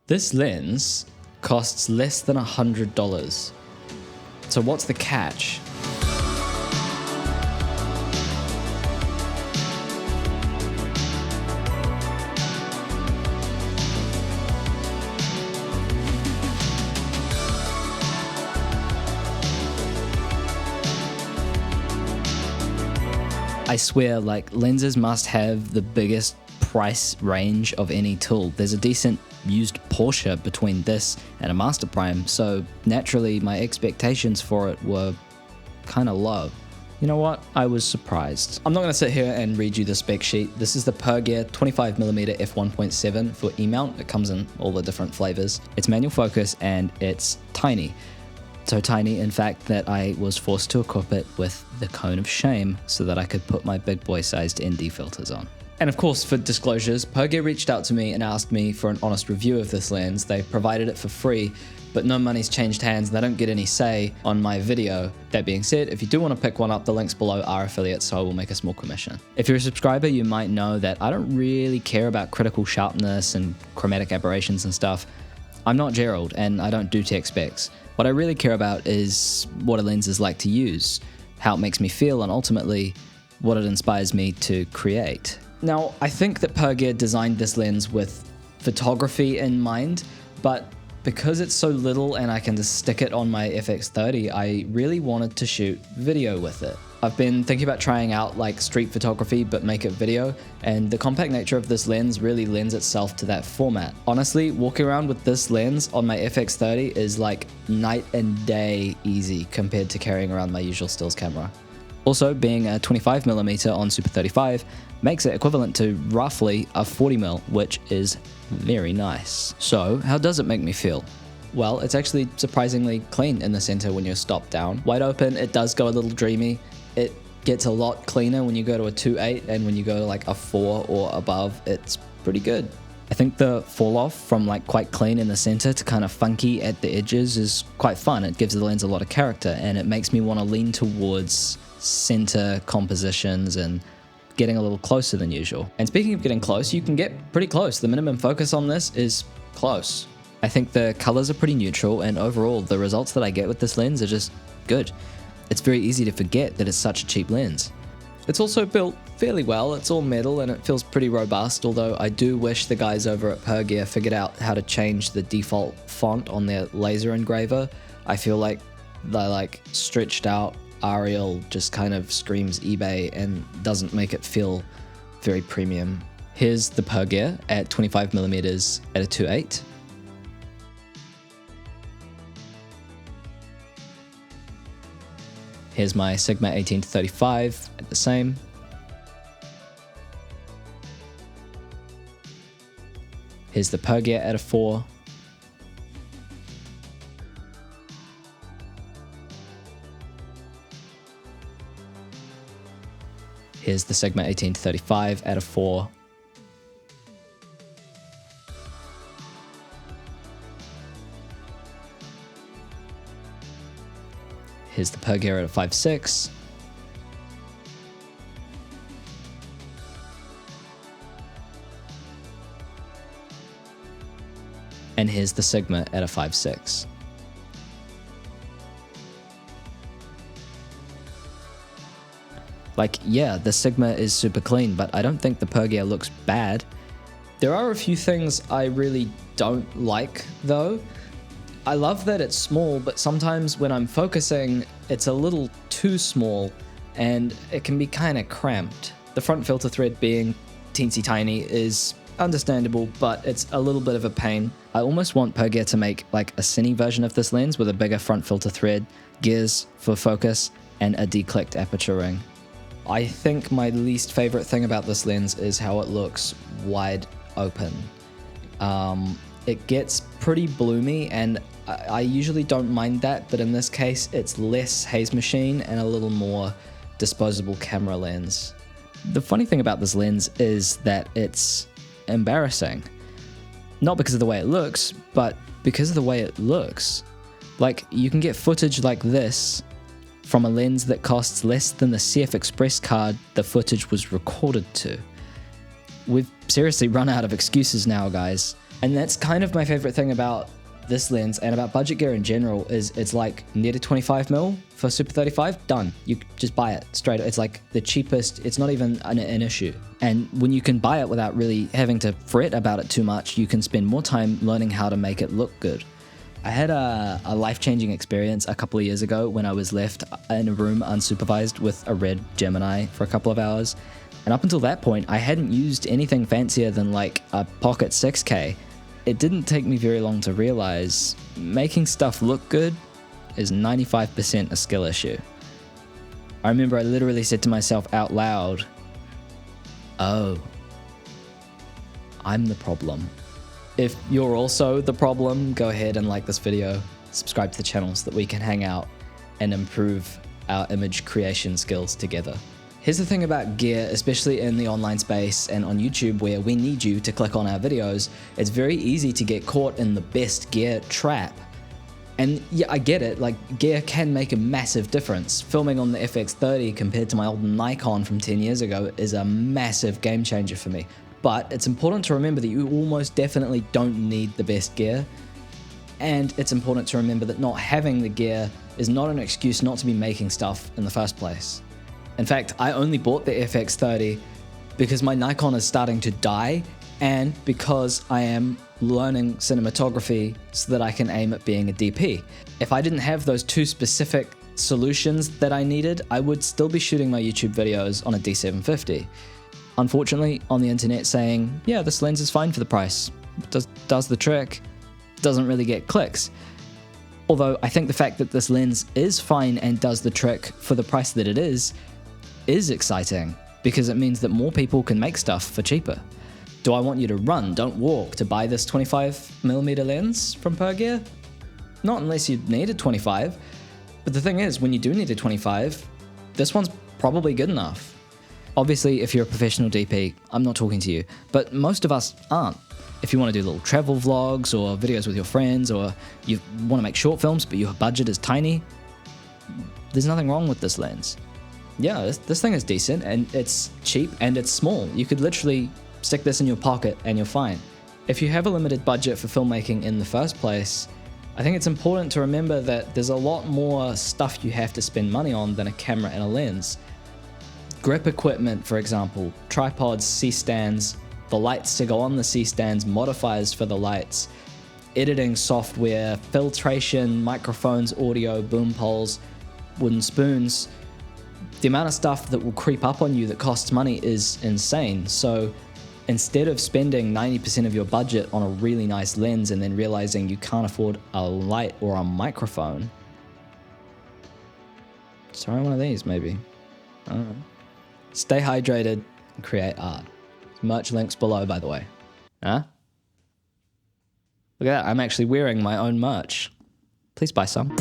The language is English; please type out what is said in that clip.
This lens costs less than $100. So what's the catch? I swear, like, lenses must have the biggest price range of any tool. There's a decent used Porsche between this and a Master Prime, so naturally my expectations for it were kind of low. You know what? I was surprised. I'm not going to sit here and read you the spec sheet. This is the Pergear 25mm f1.7 for E-mount. It comes in all the different flavors. It's manual focus and it's tiny. So tiny, in fact, that I was forced to equip it with the cone of shame so that I could put my big boy sized ND filters on. And of course, for disclosures, Pergear reached out to me and asked me for an honest review of this lens. They provided it for free, but no money's changed hands and they don't get any say on my video. That being said, if you do want to pick one up, the links below are affiliates, so I will make a small commission. If you're a subscriber, you might know that I don't really care about critical sharpness and chromatic aberrations and stuff. I'm not Gerald and I don't do tech specs. What I really care about is what a lens is like to use, how it makes me feel, and ultimately what it inspires me to create. Now, I think that Pergear designed this lens with photography in mind, but because it's so little and I can just stick it on my FX30, I really wanted to shoot video with it. I've been thinking about trying out like street photography but make it video, and the compact nature of this lens really lends itself to that format. Honestly, walking around with this lens on my FX30 is like night and day easy compared to carrying around my usual stills camera. Also, being a 25mm on Super 35 makes it equivalent to roughly a 40mm, which is very nice. So, how does it make me feel? Well, it's actually surprisingly clean in the center when you're stopped down. Wide open, it does go a little dreamy. It gets a lot cleaner when you go to a 2.8, and when you go to like a 4 or above, it's pretty good. I think the fall off from like quite clean in the center to kind of funky at the edges is quite fun. It gives the lens a lot of character and it makes me want to lean towards center compositions and getting a little closer than usual. And speaking of getting close, you can get pretty close. The minimum focus on this is close. I think the colors are pretty neutral, and overall the results that I get with this lens are just good. It's very easy to forget that it's such a cheap lens. It's also built fairly well. It's all metal and it feels pretty robust, although I do wish the guys over at Pergear figured out how to change the default font on their laser engraver. I feel like the like stretched out Arial just kind of screams eBay and doesn't make it feel very premium. Here's the Pergear at 25mm at a 2.8. Here's my Sigma 18-35 at the same. Here's the Pergear at a 4. Here's the Sigma 18-35 at a 4. Here's the Pergear at a 5.6. And here's the Sigma at a 5.6. Like, yeah, the Sigma is super clean, but I don't think the Pergear looks bad. There are a few things I really don't like, though. I love that it's small, but sometimes when I'm focusing, it's a little too small, and it can be kind of cramped. The front filter thread being teensy tiny is understandable, but it's a little bit of a pain. I almost want Pergear to make like a cine version of this lens with a bigger front filter thread, gears for focus, and a declicked aperture ring. I think my least favorite thing about this lens is how it looks wide open. It gets pretty bloomy, and I usually don't mind that, but in this case it's less haze machine and a little more disposable camera lens. The funny thing about this lens is that it's embarrassing. Not because of the way it looks, but because of the way it looks. Like, you can get footage like this from a lens that costs less than the CF Express card the footage was recorded to. We've seriously run out of excuses now, guys. And that's kind of my favorite thing about this lens and about budget gear in general is it's like near to 25mm for Super 35, done. You just buy it straight. It's like the cheapest, it's not even an issue. And when you can buy it without really having to fret about it too much, you can spend more time learning how to make it look good. I had a life-changing experience a couple of years ago when I was left in a room unsupervised with a red Gemini for a couple of hours. And up until that point, I hadn't used anything fancier than like a Pocket 6K. It didn't take me very long to realize making stuff look good is 95% a skill issue. I remember I literally said to myself out loud, oh, I'm the problem. If you're also the problem, go ahead and like this video, subscribe to the channel so that we can hang out and improve our image creation skills together. Here's the thing about gear, especially in the online space and on YouTube where we need you to click on our videos, it's very easy to get caught in the best gear trap. And yeah, I get it, like gear can make a massive difference. Filming on the FX30 compared to my old Nikon from 10 years ago is a massive game changer for me. But it's important to remember that you almost definitely don't need the best gear. And it's important to remember that not having the gear is not an excuse not to be making stuff in the first place. In fact, I only bought the FX30 because my Nikon is starting to die and because I am learning cinematography so that I can aim at being a DP. If I didn't have those two specific solutions that I needed, I would still be shooting my YouTube videos on a D750. Unfortunately, on the internet saying, yeah, this lens is fine for the price, does the trick, doesn't really get clicks. Although I think the fact that this lens is fine and does the trick for the price that it is exciting because it means that more people can make stuff for cheaper. Do I want you to run, don't walk, to buy this 25mm lens from Pergear? Not unless you need a 25. But the thing is, when you do need a 25, this one's probably good enough. Obviously, if you're a professional DP, I'm not talking to you, but most of us aren't. If you want to do little travel vlogs or videos with your friends, or you want to make short films but your budget is tiny, there's nothing wrong with this lens. Yeah, this thing is decent and it's cheap and it's small. You could literally stick this in your pocket and you're fine. If you have a limited budget for filmmaking in the first place, I think it's important to remember that there's a lot more stuff you have to spend money on than a camera and a lens. Grip equipment, for example, tripods, C-stands, the lights to go on the C-stands, modifiers for the lights, editing software, filtration, microphones, audio, boom poles, wooden spoons. The amount of stuff that will creep up on you that costs money is insane. So instead of spending 90% of your budget on a really nice lens and then realizing you can't afford a light or a microphone, try one of these maybe. I don't know. Stay hydrated and create art. Merch links below, by the way. Huh? Look at that, I'm actually wearing my own merch. Please buy some.